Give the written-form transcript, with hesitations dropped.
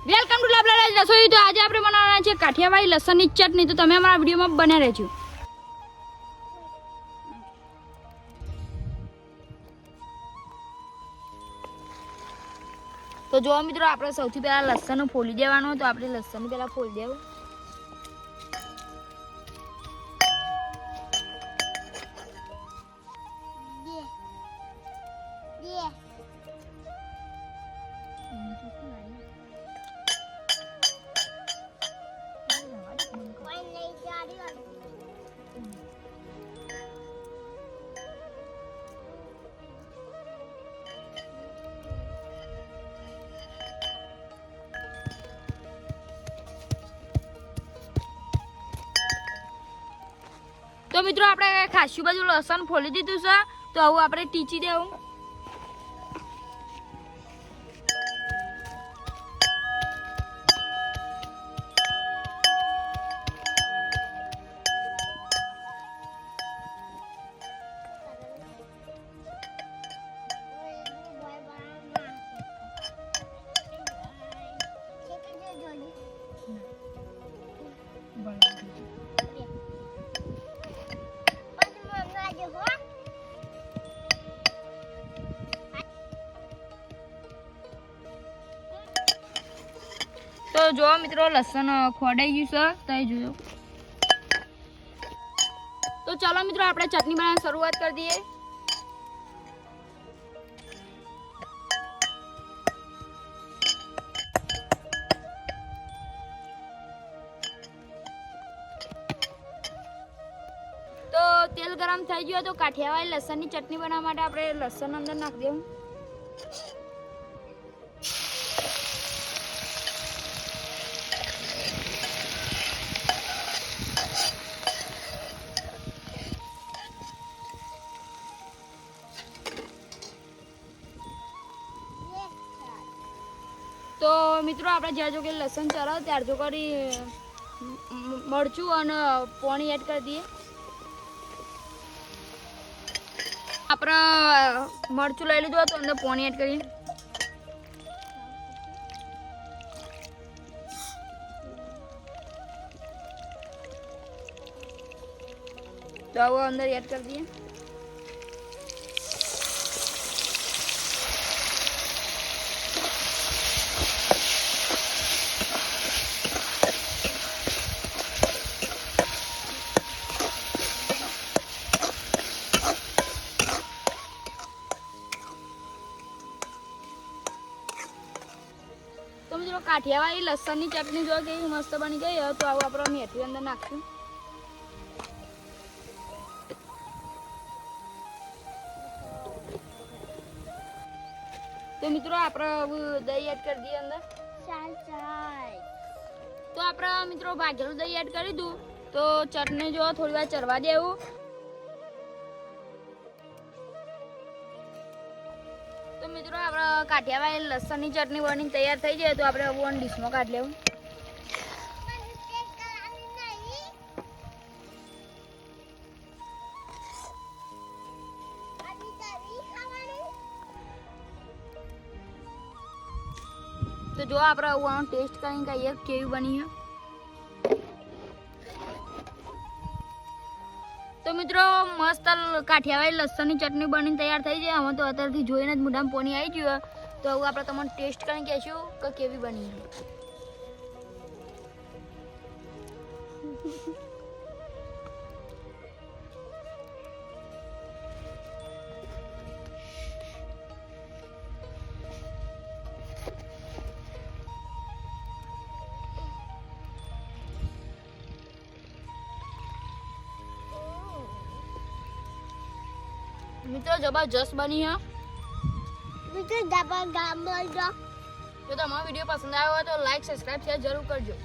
Welcome to લાભલાલ રસોઈ. તો આજે આપણે બનાવવાના છે કાઠિયાવાડી લસણની ચટણી. તો તમે અમારા વિડીયોમાં બને રહેજો. તો જો મિત્રો, આપણે સૌથી પહેલા લસણ ફોલી દેવાનું. તો આપણે લસણ પહેલા ફોલી દેવું. તો મિત્રો, આપણે ખાસું બધું લસણ ફોલી દીધું છે. તો આવું આપણે ટીચી દેવું. તો જો મિત્રો, લસણ ખોડાઈ ગયું છે. તો જોયો. તો ચાલો મિત્રો, આપણે ચટણી બનાવવાની શરૂઆત કરી દઈએ. તો તેલ ગરમ થઈ ગયું. તો કાઠિયાવાડી લસણની ચટણી બનાવવા માટે આપણે લસણ અંદર નાખી દેવું. તો મિત્રો, આપણે જ્યાં જો કે લસણ ચલાવો ત્યાર જો કરી મરચું અને પાણી એડ કરી દઈએ. આપણે મરચું લઈ લીધું તો અંદર પાણી એડ કરીએ. તો હવે અંદર એડ કરી દઈએ. તો મિત્રો, કાઠિયાવાડી લસણની ચટણી જો કેવી મસ્ત બની ગઈ. તો આવું આપણે મેથી અંદર નાખશું. તો મિત્રો, આપણે દહીં એડ કરી દઈએ અંદર. તો આપણે મિત્રો ભાગેલું દહીં એડ કરી દઉં. તો ચટણી જો થોડી વાર ચરવા દેવું. તો મિત્રો, આપણે કાઠિયાવાડી લસણની ચટણી બની તૈયાર થઈ જાય. તો આપણે વન ડીશમાં કાઢી લેવું. તો જો આપણે આવું ટેસ્ટ કરીને કહીએ કેવી બની છે. તો મિત્રો, મસ્ત કાઠિયાવાડી લસણની ચટણી બની તૈયાર થઈ જાય. અમે તો અત્યારથી જોઈને જ મોઢામાં પાણી આવી ગયું. તો હવે આપણે તમને ટેસ્ટ કરીને કહીશું કે કેવી બની છે. મિત્રો, જબરજસ્ત બની છે. જો તમારો વિડીયો પસંદ આવ્યો હોય તો લાઈક, સબસ્ક્રાઇબ, શેર જરૂર કરજો.